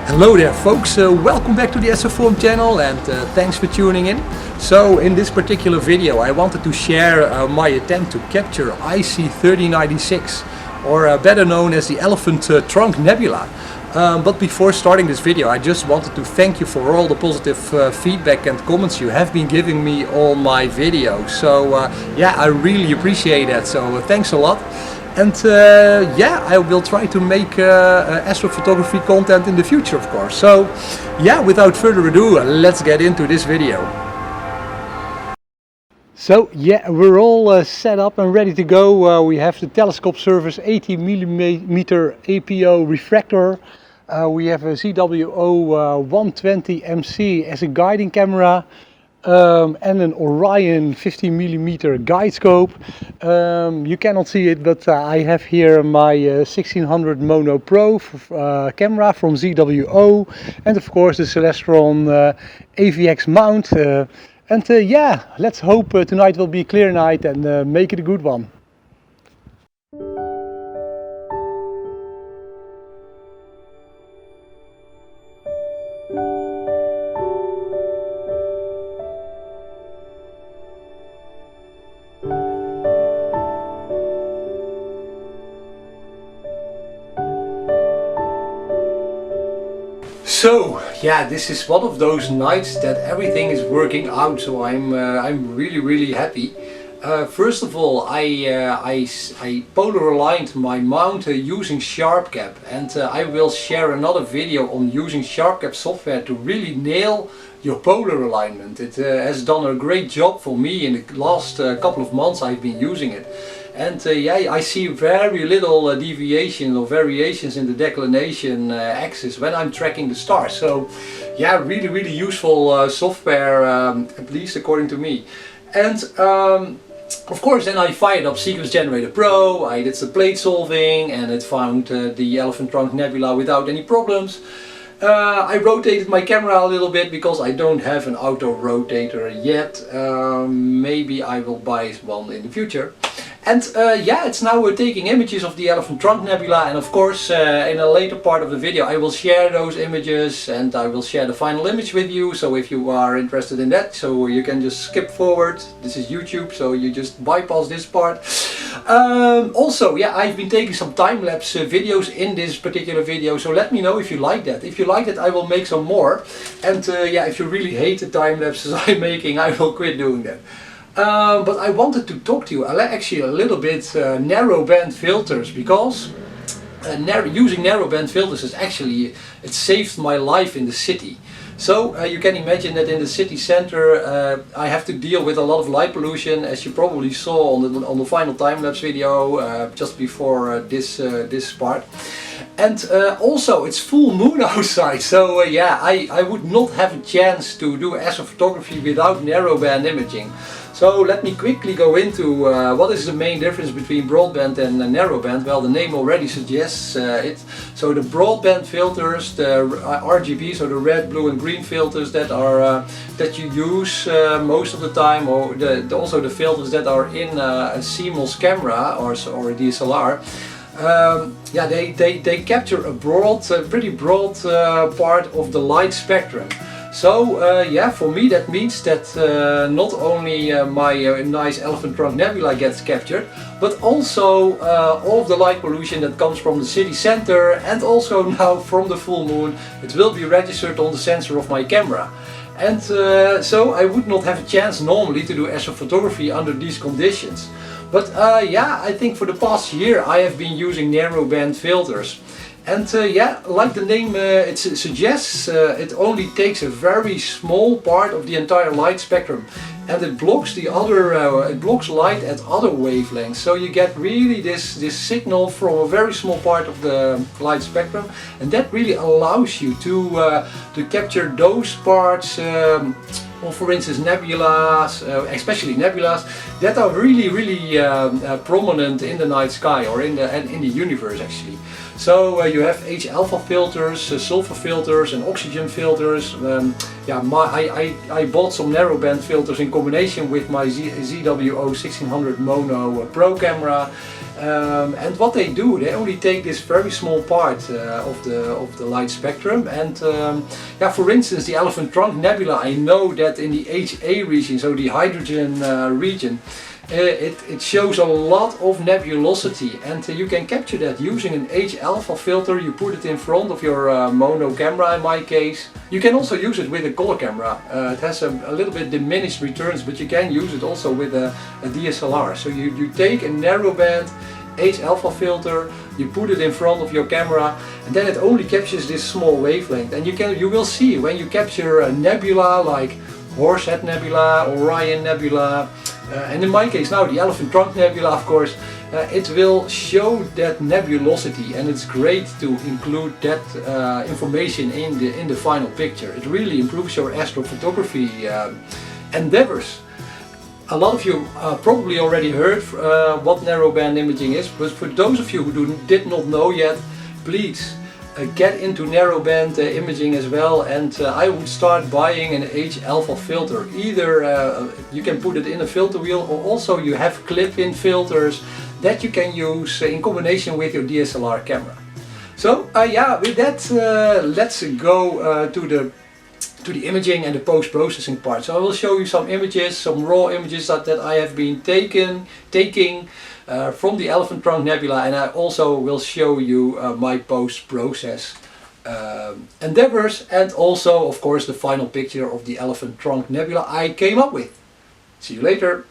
Hello there folks, welcome back to the Astrophotographers channel and thanks for tuning in. So in this particular video I wanted to share my attempt to capture IC1396, or better known as the Elephant Trunck Nebula. But before starting this video I just wanted to thank you for all the positive feedback and comments you have been giving me on my videos. So yeah, I really appreciate that, so thanks a lot. And yeah, I will try to make astrophotography content in the future, of course. So yeah, without further ado, let's get into this video. So yeah, we're all set up and ready to go. We have the telescope service 80mm APO refractor. We have a ZWO 120 MC as a guiding camera. And an Oiii 50mm guide scope. You cannot see it, but I have here my 1600 Mono Pro camera from ZWO, and of course the Celestron AVX mount. And yeah, let's hope tonight will be a clear night and make it a good one. So yeah, this is one of those nights that everything is working out, so I'm really happy. First of all, I polar aligned my mount using SharpCap, and I will share another video on using SharpCap software to really nail your polar alignment. It has done a great job for me in the last couple of months I've been using it. And yeah, I see very little deviation or variations in the declination axis when I'm tracking the stars. So yeah, really useful software, at least according to me. And of course then I fired up Sequence Generator Pro, I did some plate solving and it found the Elephant Trunck Nebula without any problems. I rotated my camera a little bit because I don't have an auto rotator yet. Maybe I will buy one in the future. And yeah, it's now taking images of the Elephant Trunck Nebula, and of course in a later part of the video I will share those images and I will share the final image with you, so if you are interested in that, so you can just skip forward. This is YouTube, so you just bypass this part. Also, yeah, I've been taking some time-lapse videos in this particular video, so let me know if you like that. If you like that, I will make some more. And yeah, if you really hate the time-lapses I'm making, I will quit doing that. But I wanted to talk to you actually a little bit narrowband filters, because using narrowband filters is actually, it saved my life in the city. So you can imagine that in the city center I have to deal with a lot of light pollution, as you probably saw on the final time-lapse video just before this part. And also it's full moon outside, so yeah, I would not have a chance to do astrophotography without narrowband imaging. So let me quickly go into what is the main difference between broadband and narrowband. Well, the name already suggests it. So the broadband filters, the RGB, so the red, blue and green filters that are that you use most of the time, or also the filters that are in a CMOS camera or a DSLR. Yeah, they capture a pretty broad part of the light spectrum. So yeah, for me that means that not only my nice Elephant Trunck Nebula gets captured, but also all of the light pollution that comes from the city center, and also now from the full moon, it will be registered on the sensor of my camera. And so I would not have a chance normally to do astrophotography under these conditions. But yeah, I think for the past year I have been using narrowband filters. And yeah, like the name it suggests, it only takes a very small part of the entire light spectrum, and it blocks the other, it blocks light at other wavelengths. So you get really this signal from a very small part of the light spectrum, and that really allows you to capture those parts. Or for instance nebulas, especially nebulas, that are really prominent in the night sky, or in the universe actually. So you have H-alpha filters, sulfur filters and oxygen filters. Yeah, I bought some narrowband filters in combination with my ZWO 1600 mono pro camera. And what they do, they only take this very small part of the light spectrum. And yeah, for instance, the Elephant Trunck Nebula, I know that in the HA region, so the hydrogen region, it shows a lot of nebulosity, and you can capture that using an H-alpha filter. You put it in front of your mono camera in my case. You can also use it with a color camera. It has a little bit diminished returns, but you can use it also with a DSLR. So you take a narrowband H-alpha filter, you put it in front of your camera, and then it only captures this small wavelength. And you will see when you capture a nebula like Horsehead Nebula, Orion Nebula, and in my case now the Elephant Trunck Nebula, of course, it will show that nebulosity, and it's great to include that information in the final picture. It really improves your astrophotography endeavors. A lot of you probably already heard what narrowband imaging is, but for those of you who did not know yet, please get into narrowband imaging as well, and I would start buying an H-alpha filter. Either you can put it in a filter wheel, or also you have clip-in filters that you can use in combination with your DSLR camera. So yeah, with that, let's go to the imaging and the post-processing part. So I will show you some images, some raw images that I have been taking from the Elephant Trunck Nebula, and I also will show you my post-process endeavors, and also of course the final picture of the Elephant Trunck Nebula I came up with. See you later!